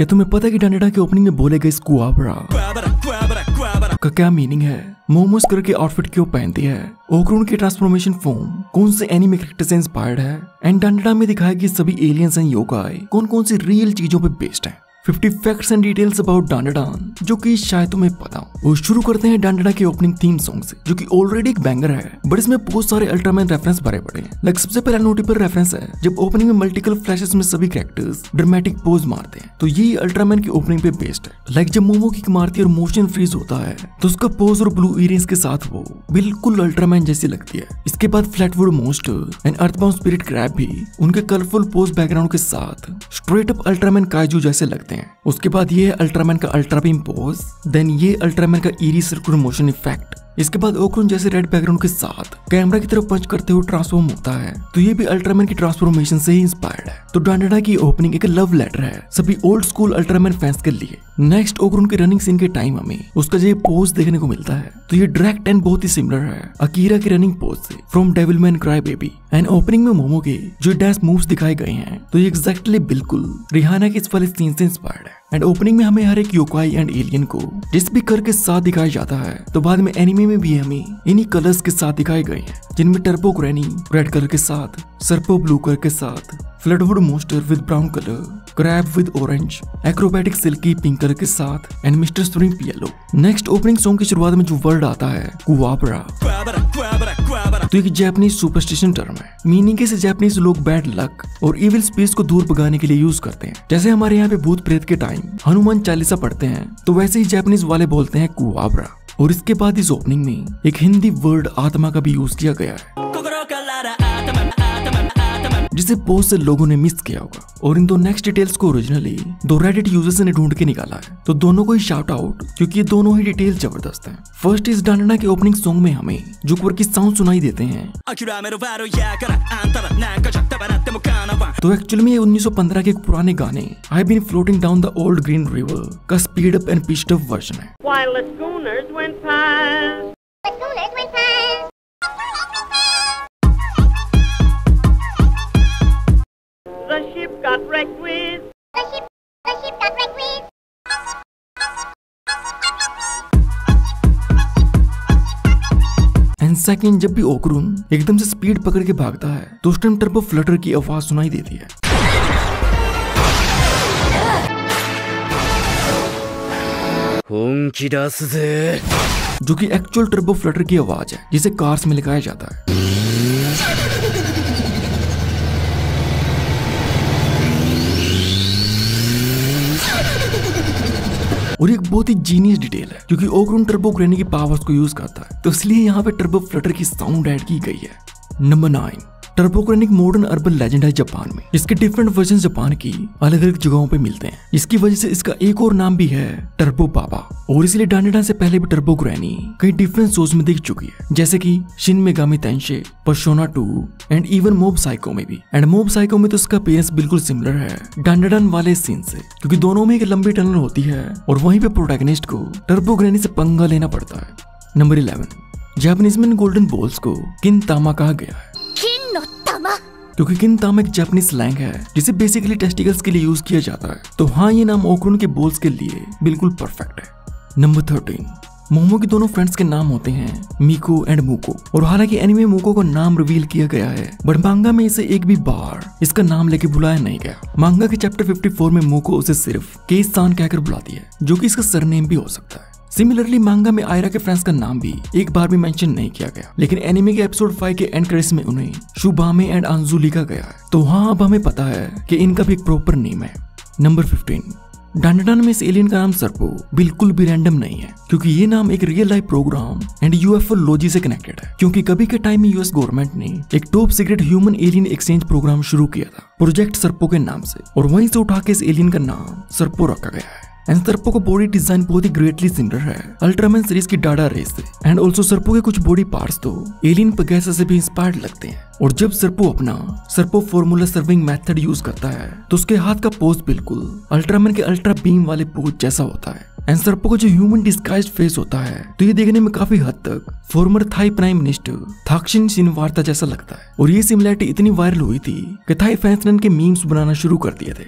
क्या तुम्हें पता है कि डांडेडा के ओपनिंग में बोले गए स्क्वाबरा का क्या मीनिंग है? मोमोस करके आउटफिट क्यों पहनती है? ओक्रून की ट्रांसफॉर्मेशन फॉर्म कौन से एनिमे कैरेक्टर से इंस्पायर्ड है? एंड डांडेडा में दिखाया कि सभी एलियंस एंड योगाई कौन कौन सी रियल चीजों पे बेस्ड है। 50 फैक्ट्स एंड डिटेल्स अबाउट डांडेडान जो कि शायद तुम्हें पता हो। वो शुरू करते हैं डांडेडा के ओपनिंग थीम सॉन्ग से, जो कि ऑलरेडी एक बैंगर है, बट इसमें बहुत सारे अल्ट्रामैन रेफरेंस भरे पड़े हैं। लाइक सबसे पहला नोटेबल रेफरेंस है जब ओपनिंग में मल्टीपल फ्लैशेस में सभी कैरेक्टर्स ड्रामेटिक पोज मारते हैं, तो ये अल्ट्रामैन की ओपनिंग पे बेस्ड है। लाइक जब मोमो किक मारती है और मोशन फ्रीज होता है तो उसका पोज और ब्लू इयरिंग्स के साथ वो बिल्कुल अल्ट्रामैन जैसी लगती है। इसके बाद फ्लैटवुड मॉन्स्टर एंड अर्थबाउंड स्पिरिट क्रैब भी उनके कलरफुल पोज बैकग्राउंड के साथ स्ट्रेट अप अल्ट्रामैन काइजू जैसे लगते हैं। उसके बाद ये है अल्ट्रामैन का अल्ट्रा बीम पोज, देन ये अल्ट्रामैन का ईरी सर्कुलर मोशन इफेक्ट। इसके बाद ओक्रून जैसे रेड बैकग्राउंड के साथ कैमरा की तरफ पंच करते हुए ट्रांसफॉर्म होता है, तो ये भी अल्ट्रामैन की ट्रांसफॉर्मेशन से ही इंस्पायर्ड है। तो डांडेडा की ओपनिंग एक लव लेटर है सभी ओल्ड स्कूल अल्ट्रामैन फैंस के लिए। नेक्स्ट ओक्रून के रनिंग सीन के टाइम हमें उसका जो पोज देखने को मिलता है, तो ये डायरेक्ट एंड बहुत ही सिमिलर है अकीरा के रनिंग पोज से from Devilman Crybaby. And opening में मोमो के जो डांस मूव्स दिखाए गए हैं, तो ये एग्जैक्टली बिल्कुल रिहाना के इस वाले सीन से इंस्पायर्ड है। एंड ओपनिंग में हमें हर एक योकाई एंड एलियन को जिस भी कलर के साथ दिखाया जाता है, तो बाद में एनिमे में भी हमें इन्हीं कलर्स के साथ दिखाए गए हैं, जिनमें टर्बो ग्रैनी रेड कलर के साथ, सर्पो ब्लू कलर के साथ, Flatwoods monster with brown colour, crab with orange, acrobatic silky pink colour के साथ and mister Shrimp yellow. Next opening song की शुरुआत में जो वर्ड आता है कुआबरा, तो एक जापानीज सुपरस्टिशन टर्म है, मीनिंग के से जापानीज लोग बैड लक और इविल स्पिरिट्स को दूर भगाने के लिए यूज करते हैं। जैसे हमारे यहाँ पे भूत प्रेत के टाइम हनुमान चालीसा पढ़ते हैं, तो वैसे ही जापानीज वाले बोलते हैं कुआबरा। और इसके बाद इस ओपनिंग में एक हिंदी वर्ड आत्मा का भी यूज किया गया है, जिसे बहुत से लोगों ने मिस किया होगा। और इन दो नेक्स्ट डिटेल्स को ओरिजिनली दो रेडिट यूजर्स ने ढूंढ के निकाला है, तो दोनों को ही शाउट आउट, क्योंकि ये दोनों ही डिटेल्स जबरदस्त हैं। फर्स्ट इस डांडेडा के ओपनिंग सॉन्ग में हमें जुकवर की साउंड सुनाई देते हैं, तो एक्चुअली में 1915 के एक पुराने गाने I been floating down the old green river का speed up and pitched up version है। एंड सेकंड, जब भी ओक्रून एकदम से स्पीड पकड़ के भागता है, तो उस टाइम टर्बो फ्लटर की आवाज सुनाई देती है, जो कि एक्चुअल टर्बो फ्लटर की आवाज है, जिसे कार्स में लिखाया जाता है। और एक बहुत ही जीनियस डिटेल है, क्योंकि ओक्रून टर्बो ग्रैनी की पावर्स को यूज करता है, तो इसलिए यहाँ पे टर्बो फ्लटर की साउंड ऐड की गई है। नंबर 9, टर्बो ग्रैनी एक मॉडर्न अर्बन लेजेंड है जापान में, जिसके डिफरेंट वर्जन जापान की अलग अलग जगहों पे मिलते हैं। इसकी वजह से इसका एक और नाम भी है टर्बो बाबा। और इसलिए डांडेडा से पहले भी टर्बो ग्रैनी कई डिफरेंट शोज में दिख चुकी है, जैसे कि Shin Megami Tensei, Persona 2 and even Mob Psycho में भी। एंड मोब साइको में तो इसका अपीयरेंस बिल्कुल सिमिलर है डांडेडान वाले सीन से, क्योंकि दोनों में एक लंबी टनल होती है और वहीं पे प्रोटैगनिस्ट को टर्बो ग्रैनी से पंगा लेना पड़ता है। नंबर 11, जापानीज में गोल्डन बॉल्स को किनतामा कहा गया है, क्योंकि किनतामा एक जापानीज स्लैंग है जिसे बेसिकली टेस्टिकल्स के लिए यूज किया जाता है। तो हाँ, ये नाम ओक्रून के बॉल्स के लिए बिल्कुल परफेक्ट है। नंबर 13, मोमो के दोनों फ्रेंड्स के नाम होते हैं मिको एंड मुको। और हालांकि एनिमे में मुको का नाम रिवील किया गया है, बट मांगा में इसे एक भी बार इसका नाम लेके बुलाया नहीं गया। मांगा के चैप्टर 54 में मुको उसे सिर्फ केसान कहकर बुलाती है, जो कि इसका सरनेम भी हो सकता है। सिमिलरली मांगा में आयरा के फ्रेंड्स का नाम भी एक बार भी मेंशन नहीं किया गया, लेकिन एनिमे के एपिसोड 5 के एंड क्रेडिट्स में उन्हें शुबामे एंड अंजू लिखा गया है। तो हाँ, अब हमें पता है कि इनका भी एक प्रॉपर नेम है। नंबर 15, डांडेडान में इस एलियन का नाम सर्पो बिल्कुल भी रैंडम नहीं है, क्योंकि ये नाम एक रियल लाइफ प्रोग्राम एंड यूएफओलॉजी से कनेक्टेड है। क्योंकि कभी के टाइम में यूएस गवर्नमेंट ने एक top secret human alien exchange programme शुरू किया था प्रोजेक्ट सर्पो के नाम से, और वहीं से उठा के इस एलियन का नाम सर्पो रखा गया है। एंड सर्पो का बॉडी डिजाइन बहुत ही ग्रेटली सिमिलर है अल्ट्रामैन सीरीज की डाडा रेस से। एंड ऑल्सो सर्पो के कुछ बॉडी पार्ट्स तो एलियन पेगासस से भी इंस्पायर्ड लगते हैं। और जब सर्पो अपना सर्पो फॉर्मूला सर्विंग मेथड यूज करता है, तो उसके हाथ का पोज बिल्कुल अल्ट्रामैन के अल्ट्रा बीम वाले पोज जैसा होता है। एंड सर्पो का जो ह्यूमन डिस्गाइज्ड फेस होता है, तो ये देखने में काफी हद तक फॉर्मर थाई प्राइम मिनिस्टर थाक्सिन शिनवार्ता जैसा लगता है। और ये सिमिलरिटी इतनी वायरल हुई थी कि थाई फैंस ने इनके मीम्स बनाना शुरू कर दिए थे।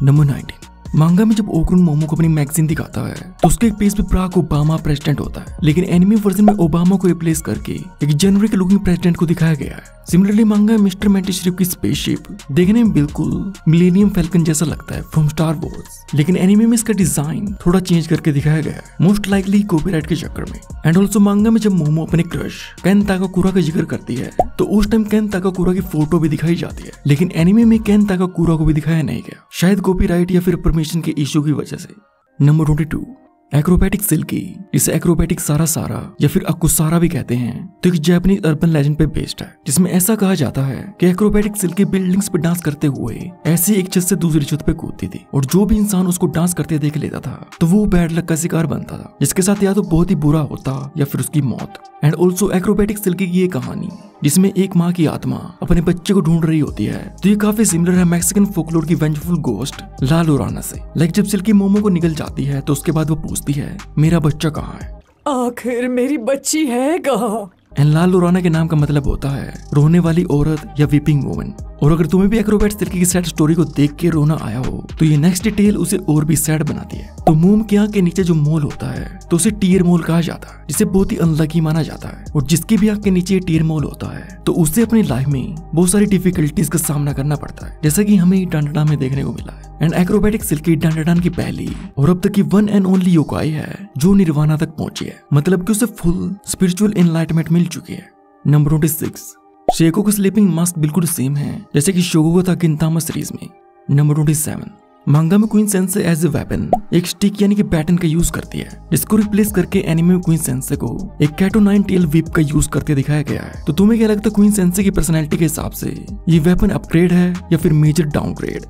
नंबर 19, मांगा में जब ओकुरुन मोमो को अपनी मैगजीन दिखाता है तो उसके एक पेज पे बराक ओबामा प्रेसिडेंट होता है, लेकिन एनिमे वर्जन में ओबामा को रिप्लेस करके एक जेनरिक लुकिंग प्रेसिडेंट को दिखाया गया है। सिमिलरली मांगा में मिस्टर मेंटिस शिप की स्पेसशिप देखने में बिल्कुल मिलेनियम फैल्कन जैसा लगता है फ्रॉम स्टार वॉर्स, लेकिन एनिमे में इसका डिजाइन थोड़ा चेंज करके दिखाया गया है, मोस्ट लाइकली कॉपीराइट के चक्कर में। एंड ऑल्सो मांगा में जब मोमो अपने क्रश केन ताकाकुरा का जिक्र करती है तो उस टाइम केन ताकाकुरा की फोटो भी दिखाई जाती है, लेकिन एनिमे में केन ताकाकुरा को भी दिखाया नहीं गया, शायद कॉपीराइट या फिर परमिशन के इशू की वजह से। नंबर 22, एक्रोबैटिक सिल्की, जिसे एक्रोबैटिक सारा सारा या फिर अकुसारा भी कहते हैं, तो एक जापानीज अर्बन लेजेंड पे बेस्ड है, जिसमें ऐसा कहा जाता है कि एक्रोबैटिक सिल्की बिल्डिंग्स पे डांस करते हुए ऐसे एक छत से दूसरी छत पे कूदती थी और जो भी इंसान उसको डांस करते देख लेता था तो वो बैड लक का शिकार बनता था, जिसके साथ या तो बहुत ही बुरा होता या फिर उसकी मौत। एंड ऑल्सो एक्रोबैटिक सिल्की की ये कहानी जिसमें एक माँ की आत्मा अपने बच्चे को ढूंढ रही होती है, तो ये काफी सिमिलर है मैक्सिकन फोकलोर की वेंजफुल गोस्ट ला लोराना से। लाइक जब सिल्की मोमो को निकल जाती है तो उसके बाद वो पूछती है मेरा बच्चा कहाँ है, आखिर मेरी बच्ची है कहाँ। एंड ला लोराना के नाम का मतलब होता है रोने वाली औरत या वीपिंग वुमन। और अगर तुम्हें भी एक्रोबैट सिल्की की सैड स्टोरी को देख के रोना आया हो तो ये नेक्स्ट डिटेल उसे और भी सैड बनाती है। तो मोम की आंख के नीचे जो मोल होता है तो उसे टीयर मोल कहा जाता है, जिसे बहुत ही अनलकी माना जाता है, और जिसकी भी आंख के नीचे टीयर मोल होता है तो उसे अपनी लाइफ में बहुत सारी डिफिकल्टीज का सामना करना पड़ता है, जैसा कि हमें डांडाडा में देखने को मिला है। एंड एक्रोबैटिक सिल्की डांडाडान की पहली और अब तक की वन एंड ओनली योकाई है जो निर्वाणा तक पहुंची है, मतलब कि उसे फुल स्पिरिचुअल एनलाइटमेंट मिल चुकी है। नंबर 26, शेको का स्लीपिंग मास्क बिल्कुल सेम है जैसे कि शोगोगो था गिनतामा सीरीज में। नंबर 27, मांगा में queen sensei as a weapon एक स्टिक यानी कि बैटन का यूज करती है, जिसको रिप्लेस करके एनिमे में क्वीन सेंसे को एक कैटो 9 टेल व्हिप का यूज करके दिखाया गया है। तो तुम्हें क्या लगता है क्वीन सेंसे की पर्सनैलिटी के हिसाब से ये वेपन अपग्रेड है या फिर मेजर डाउनग्रेड?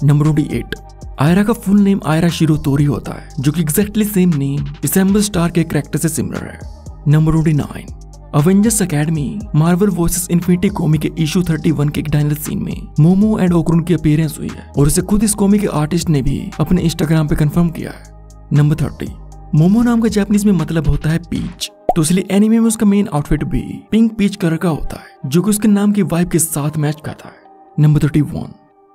नंबर 28, आयरा का फुल नेम आयरा शिरो तोरी होता है, जो कि exactly same name December star के कैरेक्टर से सिमिलर है। Number 29, Avengers academy Marvel versus infinity comic के इशू 31 के एक डायनल सीन में मोमो एंड ओकुरुन की अपीयरेंस हुई है और इसे खुद इस कॉमिक के आर्टिस्ट ने भी अपने इंस्टाग्राम पे कंफर्म किया है। नंबर 30, मोमो नाम का जापानीज में मतलब होता है पीच, तो इसलिए एनिमे में उसका मेन आउटफिट भी पिंक पीच कलर का होता है, जो कि उसके नाम की वाइब के साथ मैच करता है। नंबर 31,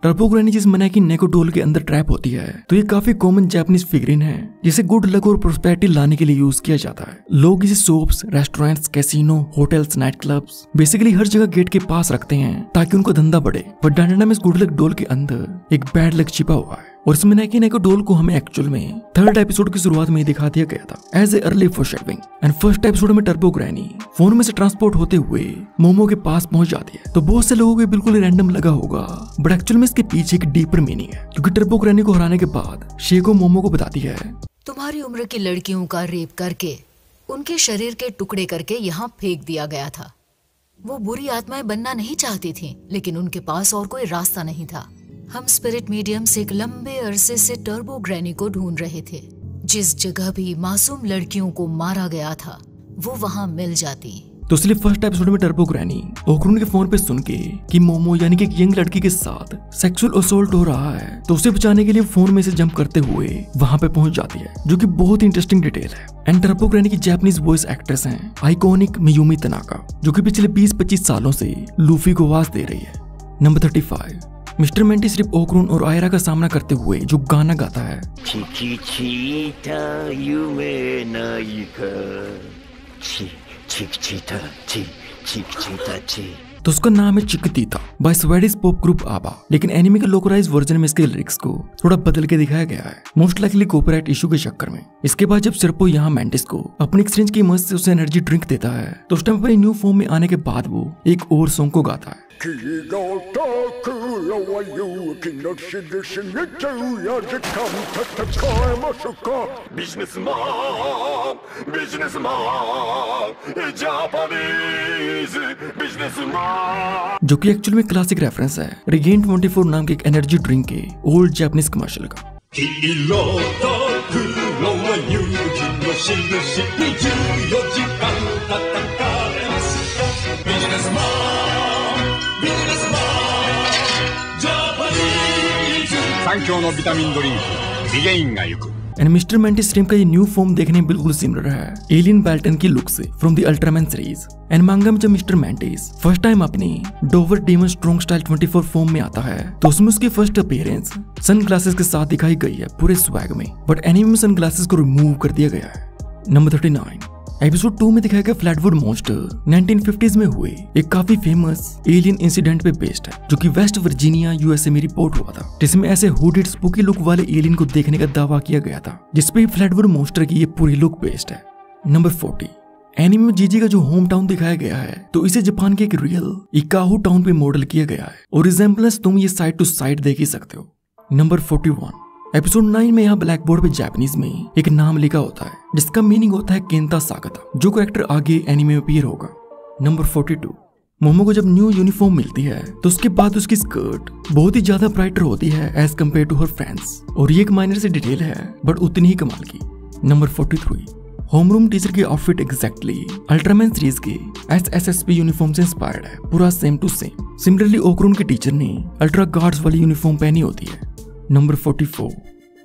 टर्बो ग्रैनी जिस मनाकी नेको डोल के अंदर ट्रैप होती है, तो ये काफी कॉमन जापानीज फिगरिन है जिसे गुड लक और प्रोस्पेरिटी लाने के लिए यूज किया जाता है। लोग इसे shops, restaurants, casino, hotels, night clubs, basically हर जगह गेट के पास रखते हैं ताकि उनका धंधा बढ़े। पर डांडाडा में इस गुड लक डोल के अंदर एक बैड लक छिपा हुआ है और इस मनाकी नेको डोल को हमें एक्चुअल में 3rd एपिसोड की शुरुआत में ही दिखा दिया गया था as a early foreshadowing. And first episode में टर्बो ग्रैनी फोन में से ट्रांसपोर्ट होते हुए मोमो के पास पहुंच जाती है, तो बहुत से लोगों को बिल्कुल रैंडम लगा होगा, बट एक्चुअल में इसके पीछे एक डीपर मीनिंग है, क्योंकि टर्बो ग्रैनी को हराने के बाद शेको मोमो को बताती है तुम्हारी उम्र की लड़कियों का रेप करके उनके शरीर के टुकड़े करके यहाँ फेंक दिया गया था। वो बुरी आत्माएं बनना नहीं चाहती थी, लेकिन उनके पास और कोई रास्ता नहीं था। हम स्पिरिट मीडियम से एक लंबे अरसे से टर्बो ग्रैनी को ढूंढ रहे थे। जिस जगह भी मासूम लड़कियों को मारा गया था वो वहाँ मिल जाती। तो इसलिए फर्स्ट एपिसोड में टर्बो ग्रैनी ओकुरुन के फोन पे सुन के कि मोमो यानी कि एक यंग लड़की के साथ सेक्सुअल असोल्ट हो रहा है, तो उसे बचाने के लिए फोन में से जंप करते हुए वहां पे पहुंच जाती है, जो कि बहुत ही इंटरेस्टिंग डिटेल है। एंड टर्बो ग्रैनी की जापानीज वॉइस एक्ट्रेस हैं आइकॉनिक मियुमी तनाका, जो कि पिछले 20-25 सालों से लूफी को आवाज दे रही है। नंबर 35, मिस्टर मेंटिस सिर्फ ओकुरुन और आयरा का सामना करते हुए जो गाना गाता है तो उसका नाम है चिकतीता बाय स्वेडिश पॉप ग्रुप आबा, लेकिन एनिमे के लोकलाइज वर्जन में इसके लिरिक्स को थोड़ा बदल के दिखाया गया है, मोस्ट लाइकली कॉपीराइट इशू के चक्कर में। इसके बाद जब सिर्पो यहाँ मेंटिस को अपनी सिरिंज की मदद से उसे एनर्जी ड्रिंक देता है, तो उस टाइम अपनी न्यू फॉर्म में आने के बाद वो एक और सॉन्ग को गाता है जो कि एक्चुअल में क्लासिक रेफरेंस है रिगेन 24 नाम के एक एनर्जी ड्रिंक के ओल्ड जापानीज कमर्शियल का। एंड मिस्टर मैंटिस टीम का ये न्यू फॉर्म देखने में बिल्कुल सिमिलर है एलियन बैल्टन की लुक से from the Ultraman series. And manga में जब मिस्टर मैंटिस फर्स्ट टाइम अपनी Dover Demon strong style 24 form में आता है तो उसमें उसकी फर्स्ट अपीयरेंस सनग्लासेस के साथ दिखाई गई है पूरे स्वैग में, बट एनीमे में सनग्लासेस को रिमूव कर दिया गया है। नंबर 39 एपिसोड 2 में दिखाया गया फ्लैटवुड मॉन्स्टर 1950s में हुए एक काफी फेमस एलियन इंसिडेंट पे बेस्ड है जो कि वेस्ट वर्जीनिया यूएसए में रिपोर्ट हुआ था, जिसमें ऐसे हुडेड स्पूकी लुक वाले एलियन को देखने का दावा किया गया था, जिसपे फ्लैटवुड मॉन्स्टर की ये पूरी लुक बेस्ड है। नंबर 40 एनीमे में जीजी का जो होम टाउन दिखाया गया है तो इसे जापान के एक रियल इकाहू टाउन पे मॉडल किया गया है और रिजेम्बलेंस तुम ये साइड टू साइड देख ही सकते हो। नंबर 41 एपिसोड 9 में यहाँ ब्लैक बोर्ड पे जापानीज में एक नाम लिखा होता है जिसका मीनिंग होता है केंता साकता, जो कैरेक्टर आगे एनीमे में अपीयर होगा। नंबर 42 मोमो को जब न्यू यूनिफॉर्म मिलती है तो उसके बाद उसकी स्कर्ट बहुत ही ज्यादा ब्राइटर होती है as compare to her friends, और ये एक माइनर से डिटेल है बट उतनी ही कमाल की। नंबर 43 होमरूम टीचर की आउटफिट एग्जैक्टली अल्ट्रामैन सीरीज के SSSP यूनिफॉर्म से इंस्पायर्ड है, पूरा सेम टू सेम। सिमिलरली ओकरून के टीचर ने अल्ट्रा गार्ड्स वाली यूनिफॉर्म पहनी होती है। नंबर 44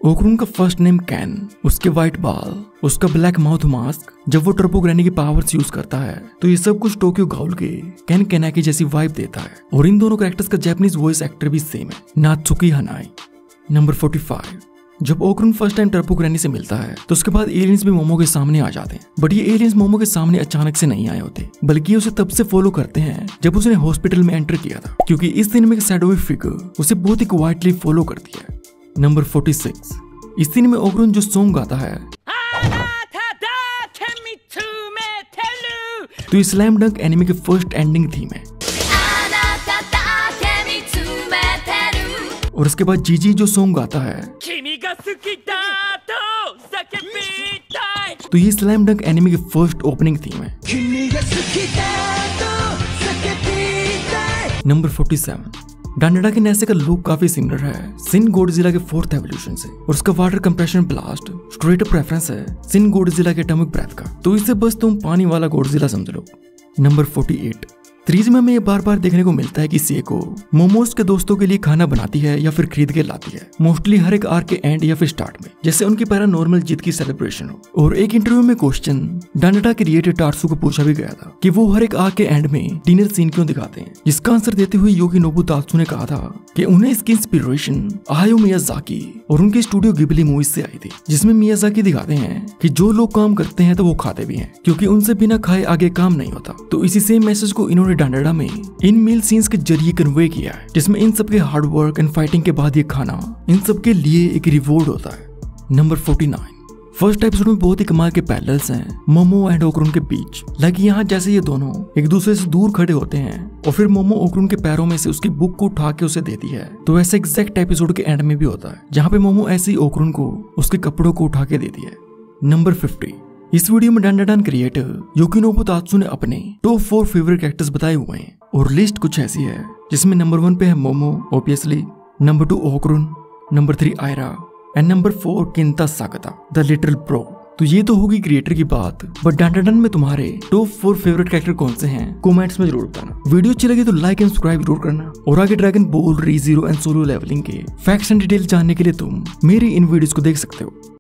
ओकरून का फर्स्ट नेम कैन, उसके व्हाइट बाल, उसका ब्लैक माउथ मास्क, जब वो टर्बो ग्रैनी की पावर्स यूज करता है तो ये सब कुछ टोक्यो गाउल के कैन केनाकी जैसी वाइब देता है, और इन दोनों कैरेक्टर्स का जापानीज वॉइस एक्टर भी सेम है, नात्सुकी हनाई। नंबर 45 जब ओकरून फर्स्ट टाइम टर्बो ग्रैनी से मिलता है तो उसके बाद एलियंस भी मोमो के सामने आ जाते हैं, बट ये एलियंस मोमो के सामने अचानक से नहीं आए होते, बल्कि उसे तब से फॉलो करते हैं जब उसने हॉस्पिटल में एंटर किया था, क्योंकि इस दिन में शैडोवी फिगर उसे बहुत ही क्वाइटली फॉलो करती है। नंबर 46 इस दिन में ओकरून जो सॉन्ग गाता है तो स्लैम डंक एनिमे के फर्स्ट एंडिंग थीम है, और उसके बाद जीजी जो सॉन्ग गाता है तो ये स्लैम डंक एनिमे के फर्स्ट ओपनिंग थीम है। नंबर 47 डांडा के नेसे का लुक काफी सिमिलर है सिन गॉडजिला के 4th एवोल्यूशन से, और उसका water compression blast straight up reference है सिन गॉडजिला के एटॉमिक ब्रेथ का, तो इसे बस तुम पानी वाला गॉडजिला समझ लो। नंबर 48 थ्रीज में हमें बार बार देखने को मिलता है कि सेको मोमोस के दोस्तों के लिए खाना बनाती है या फिर खरीद के लाती है, मोस्टली हर एक आर्क के एंड या फिर स्टार्ट में, जैसे उनकी पैरानॉर्मल जीत की सेलिब्रेशन हो। और एक इंटरव्यू में क्वेश्चन डांडा क्रिएटर टार्सू को पूछा भी गया था कि वो हर एक आर्क के एंड में डिनर सीन क्यों दिखाते हैं, जिसका आंसर देते हुए योगिनोबु तात्सु ने कहा था कि उन्हें इसकी इंस्पिरेशन हायो मियाजाकी और उनके स्टूडियो गिबली मूवीज से आई थी, जिसमें मियाजाकी दिखाते हैं कि जो लोग काम करते हैं तो वो खाते भी हैं, क्योंकि उनसे बिना खाए आगे काम नहीं होता। तो इसी सेम मैसेज को इन्होंने डांडा में इन मील सीन्स के जरिए कन्वे किया है, जिसमें इन सबके हार्ड वर्क एंड फाइटिंग के बाद ये खाना इन सबके लिए एक रिवॉर्ड होता है। नंबर 49 फर्स्ट एपिसोड में बहुत ही कमाल के पैरेलल्स हैं मोमो एंड ओकरून के बीच, लाइक यहाँ जैसे ये दोनों एक दूसरे से दूर खड़े होते हैं और फिर मोमो ओकरून के पैरों में से उसकी बुक को उठा के उसे देती है, तो ऐसे एग्जैक्ट एपिसोड के एंड में भी होता है जहाँ पे मोमो ऐसे ही ओकरून को उसके कपड़ों को उठा के देती है। नंबर 50 इस वीडियो में डांडाडान क्रिएटर योगिनोबु तात्सु ने अपने टॉप 4 फेवरेट कैरेक्टर्स बताए हुए हैं, और लिस्ट कुछ ऐसी है जिसमें नंबर 1 पे है Momo obviously, number 2 Okarun, number 3 Aira and number 4 Kenta Sakata the little pro. तो ये तो होगी क्रिएटर की बात, बट डांडाडन में तुम्हारे टॉप 4 फेवरेट कैरेक्टर कौन से हैं कमेंट्स में जरूर बताना। वीडियो अच्छी लगी तो लाइक एंड सब्सक्राइब जरूर करना, और आगे ड्रैगन बॉल री जीरो एंड सोलो लेवलिंग के फैक्ट्स एंड डिटेल जानने के लिए तुम मेरी इन वीडियोस को देख सकते हो।